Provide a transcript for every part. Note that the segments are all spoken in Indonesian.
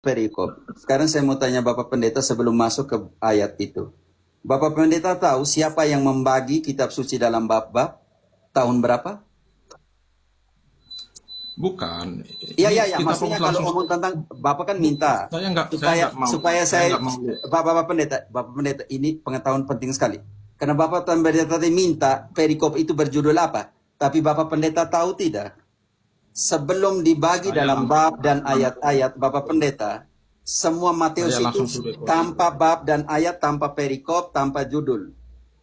perikop. Sekarang saya mau tanya Bapak Pendeta sebelum masuk ke ayat itu. Bapak Pendeta tahu siapa yang membagi kitab suci dalam bab-bab? Tahun berapa? Bukan. Iya, Ini iya, iya. kita Maksudnya fokus kalau langsung. ngomong tentang Bapak kan minta Saya nggak mau. supaya Saya saya nggak mau. Bapak Pendeta ini pengetahuan penting sekali. Karena Bapak Pendeta tadi minta perikop itu berjudul apa? Tapi Bapak Pendeta tahu tidak? Sebelum dibagi Saya dalam bab dan langsung. ayat-ayat Bapak Pendeta, semua Matius Saya itu langsung to the point. tanpa bab dan ayat, tanpa perikop, tanpa judul.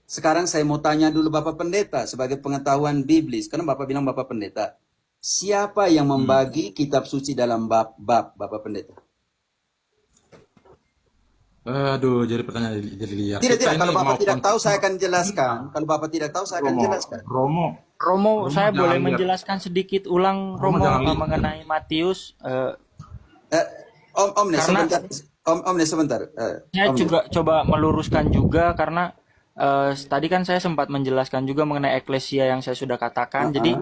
Sekarang saya mau tanya dulu Bapak Pendeta sebagai pengetahuan biblis, karena Bapak bilang Bapak Pendeta. Siapa yang membagi kitab suci dalam bab-bab Bapak Pendeta? Aduh, jadi pertanyaan jadi liar. Tidak, Kita tidak. Kalau ini Bapak mau tidak tahu, saya akan sebentar. jelaskan. Kalau Bapak tidak tahu, saya akan Romo, jelaskan. Romo, Romo, Romo saya boleh jangan liar. menjelaskan sedikit ulang Romo Romo jangan liar. mengenai Matius. Eh, Om Nes, Karena sebentar. Om Nes, sebentar. saya Om Nes. juga coba meluruskan juga karena tadi kan saya sempat menjelaskan juga mengenai eklesia yang saya sudah katakan. Jadi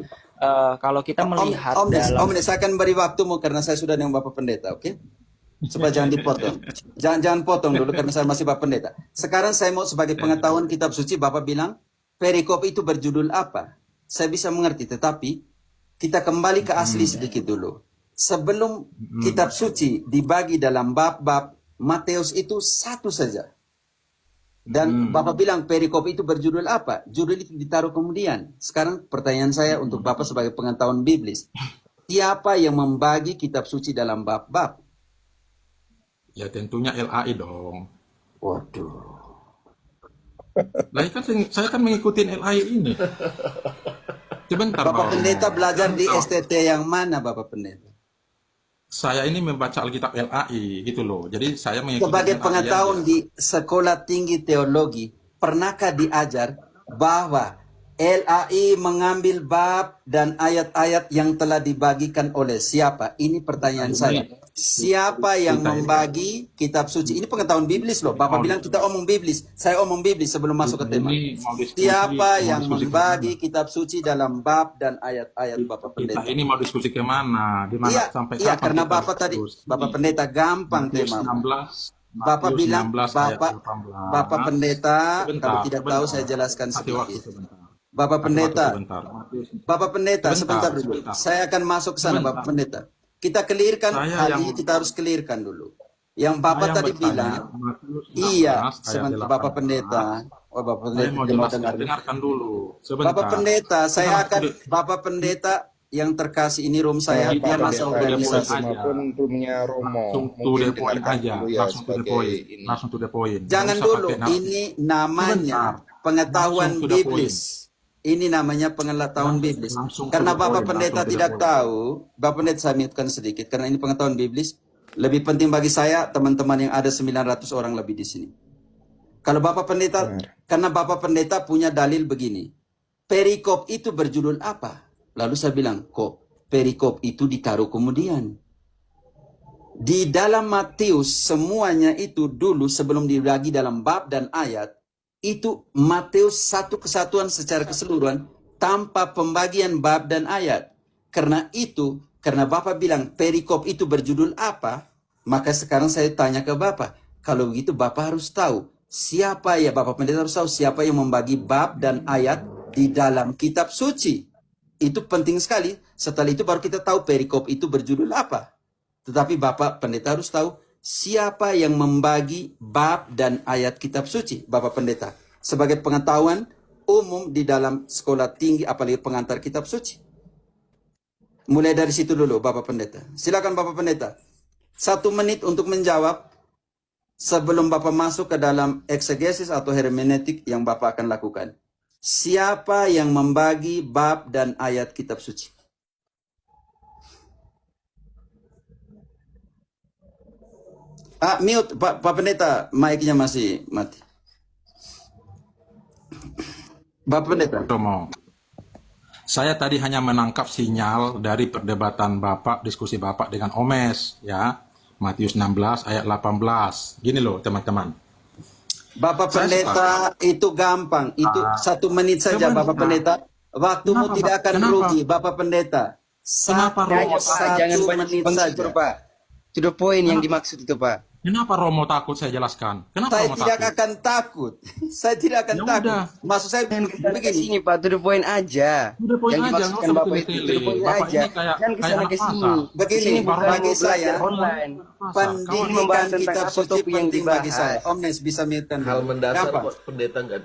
kalau kita melihat Om Nes, dalam saya akan beri waktumu karena saya sudah dengan Bapak Pendeta, oke? Supaya jangan dipotong. Jangan potong dulu karena saya masih Bapak Pendeta. Sekarang saya mau sebagai pengetahuan kitab suci, Bapak bilang perikop itu berjudul apa? Saya bisa mengerti, tetapi kita kembali ke asli sedikit dulu. Sebelum kitab suci dibagi dalam bab-bab, Matius itu satu saja. Dan Bapak bilang perikop itu berjudul apa? Judul itu ditaruh kemudian. Sekarang pertanyaan saya untuk Bapak sebagai pengetahuan biblis. Siapa yang membagi kitab suci dalam bab-bab? Ya tentunya LAI dong. Waduh. Lah kan saya kan mengikuti LAI ini. Sebentar, Bapak Bang. Pendeta belajar di STT yang mana, Bapak Pendeta? Saya ini membaca Alkitab LAI gitu loh. Jadi saya mengikuti Sebagai LAI pengetahuan aja. di sekolah tinggi teologi, pernahkah diajar bahwa LAI mengambil bab dan ayat-ayat yang telah dibagikan oleh siapa? Ini pertanyaan saya. Siapa yang Kita ini membagi kitab suci? Ini pengetahuan biblis loh. Bapak mau bilang kita omong biblis. Saya omong biblis sebelum masuk ke tema. ini mau Siapa mau yang diskusi membagi kemana? kitab suci dalam bab dan ayat-ayat Bapak Kita Pendeta? ini mau diskusi kemana? Di mana Iya, sampai iya, kapan karena kita Bapak tadi, terus? Bapak Ini Pendeta gampang Matius tema. 16, Bapak Matius bilang, 16 ayat Bapak 18. Pendeta, kalau Sebentar, tidak tahu saya sebentar. jelaskan Kasih waktu sedikit. sebentar. Bapak Kasih waktu Pendeta, sebentar. Bapak Pendeta, sebentar Sebentar, dulu. sebentar. Saya akan masuk ke sana, Sebentar. Bapak Pendeta. Kita clearkan Saya hal yang ini, kita harus clearkan dulu. Yang Bapak saya tadi bertanya bilang, Matius 16 iya, ayat sebentar, Bapak 18. Pendeta. Oh, Bapak Saya Pendeta mau tidak mau jelaskan, dengar. dengarkan dulu. Bapak Sebentar. Pendeta, Kita saya langsung akan, Bapak Pendeta yang terkasih ini room saya, Kita dia langsung masa to the point organisasi. aja. maupun roomnya Romo. Langsung to Mungkin the point dengarkan aja. dulu ya Langsung to the sebagai point. ini. Langsung to the point. Nggak Jangan usah dulu, pakai narasi. ini namanya Sebentar. pengetahuan Langsung to the point. biblis. Ini namanya pengetahuan biblis. Langsung to Karena the Bapak point. Pendeta Langsung to the tidak point. tahu, Bapak Pendeta saya mute-kan sedikit, karena ini pengetahuan biblis. Lebih penting bagi saya, teman-teman yang ada 900 orang lebih di sini. Kalau Bapak Pendeta, karena Bapak Pendeta punya dalil begini. Perikop itu berjudul apa? Lalu saya bilang, kok perikop itu ditaruh kemudian? Di dalam Matius, semuanya itu dulu sebelum dibagi dalam bab dan ayat, itu Matius satu kesatuan secara keseluruhan tanpa pembagian bab dan ayat. Karena itu, karena Bapak bilang perikop itu berjudul apa, maka sekarang saya tanya ke Bapak. Kalau begitu Bapak harus tahu siapa ya, Bapak Pendeta harus tahu siapa yang membagi bab dan ayat di dalam kitab suci. Itu penting sekali. Setelah itu baru kita tahu perikop itu berjudul apa. Tetapi Bapak Pendeta harus tahu siapa yang membagi bab dan ayat kitab suci, Bapak Pendeta. Sebagai pengetahuan umum di dalam sekolah tinggi, apalagi pengantar kitab suci. Mulai dari situ dulu, Bapak Pendeta. Silakan Bapak Pendeta. 1 menit untuk menjawab sebelum Bapak masuk ke dalam eksegesis atau hermeneutik yang Bapak akan lakukan. Siapa yang membagi bab dan ayat kitab suci? Mute, Pak Pendeta, mic-nya masih mati. Bapak Pendeta. Romo. Saya tadi hanya menangkap sinyal dari perdebatan Bapak, diskusi Bapak dengan Omes, ya. Matius 16 ayat 18. Gini loh, teman-teman. Bapak Saya Pendeta, itu gampang. Itu 1 menit saja, sebentar. Bapak Pendeta. Waktumu Kenapa, tidak Pak? akan Kenapa? rugi, Bapak Pendeta. Kenapa rugi, Pak? jangan banyak menit bang saja. Pak. To the point yang dimaksud itu, Pak. Kenapa Romo takut saya jelaskan? Kenapa Saya Romo tidak takut? akan takut. Saya tidak akan Ya takut. udah. Maksud saya Jangan kesana ke begini. sini, Pak. To the point aja. Udah poin Yang aja, nggak dimaksudkan usah Bapak itu. To the bertele-tele. point Bapak aja. ini kayak Jangan kesana anak ke sini. pasar. Begini, Sini bukan bagi mau saya, belajar online. Pendidikan membahas tentang kitab apa suci topik yang penting bagi dibahas. saya. Omnes bisa mute Hal mendasar Kenapa? kok pendeta nggak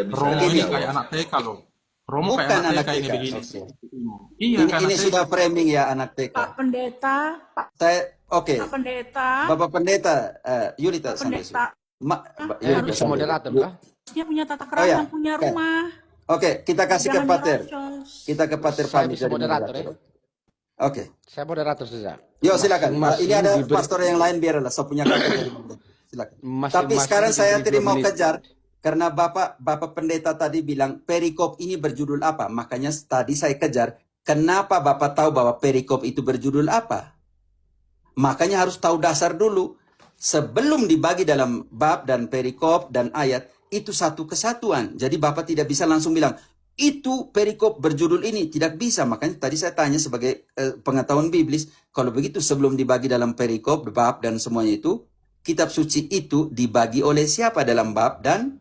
bisa Romo ini jawab. kayak anak TK loh. Romo Bukan kayak anak anak TK ini TK. begini. Oke. Iya, Ini kayak anak TK. sudah framing ya anak TK. Pak Pendeta, Saya oke. Pak Pendeta, Bapak Pendeta, Yulita Pak sampai Pendeta, Yulita Bisa sampai. moderator kah? dia punya tata Oh krama, ya, punya oke. rumah, Oke, kita kasih ke jangan Pater. diracos. Kita ke Pater Saya Fahmi bisa jadi moderator ya. moderator. Oke. Saya moderator saja. Yo silakan. Masing-masing Ini ada diberi- pastor yang lain biarlah. Saya punya kakak jadi moderator. Silakan. Masing-masing Tapi sekarang saya diberi tidak 2 mau menit. kejar karena Bapak Pendeta tadi bilang perikop ini berjudul apa. Makanya tadi saya kejar. Kenapa Bapak tahu bahwa perikop itu berjudul apa? Makanya harus tahu dasar dulu. Sebelum dibagi dalam bab dan perikop dan ayat, itu satu kesatuan. Jadi Bapak tidak bisa langsung bilang, itu perikop berjudul ini. Tidak bisa. Makanya tadi saya tanya sebagai pengetahuan biblis, kalau begitu sebelum dibagi dalam perikop, bab dan semuanya itu, kitab suci itu dibagi oleh siapa dalam bab dan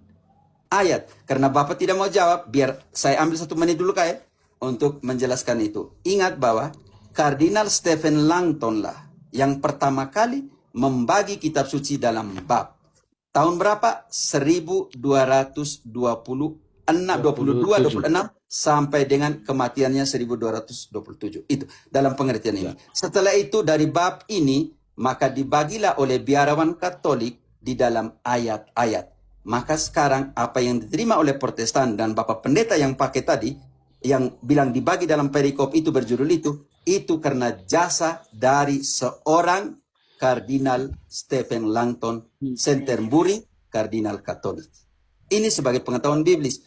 ayat. Karena Bapak tidak mau jawab, biar saya ambil 1 menit dulu kayak untuk menjelaskan itu. Ingat bahwa Kardinal Stephen Langton lah yang pertama kali membagi kitab suci dalam bab. Tahun berapa? 2226 sampai dengan kematiannya 1227. Itu dalam pengertian ini. Setelah itu dari bab ini maka dibagilah oleh biarawan Katolik di dalam ayat-ayat. Maka sekarang apa yang diterima oleh Protestan dan Bapak Pendeta yang pakai tadi, yang bilang dibagi dalam perikop itu berjudul itu karena jasa dari seorang Kardinal Stephen Langton Canterbury, Kardinal Katolik. Ini sebagai pengetahuan biblis.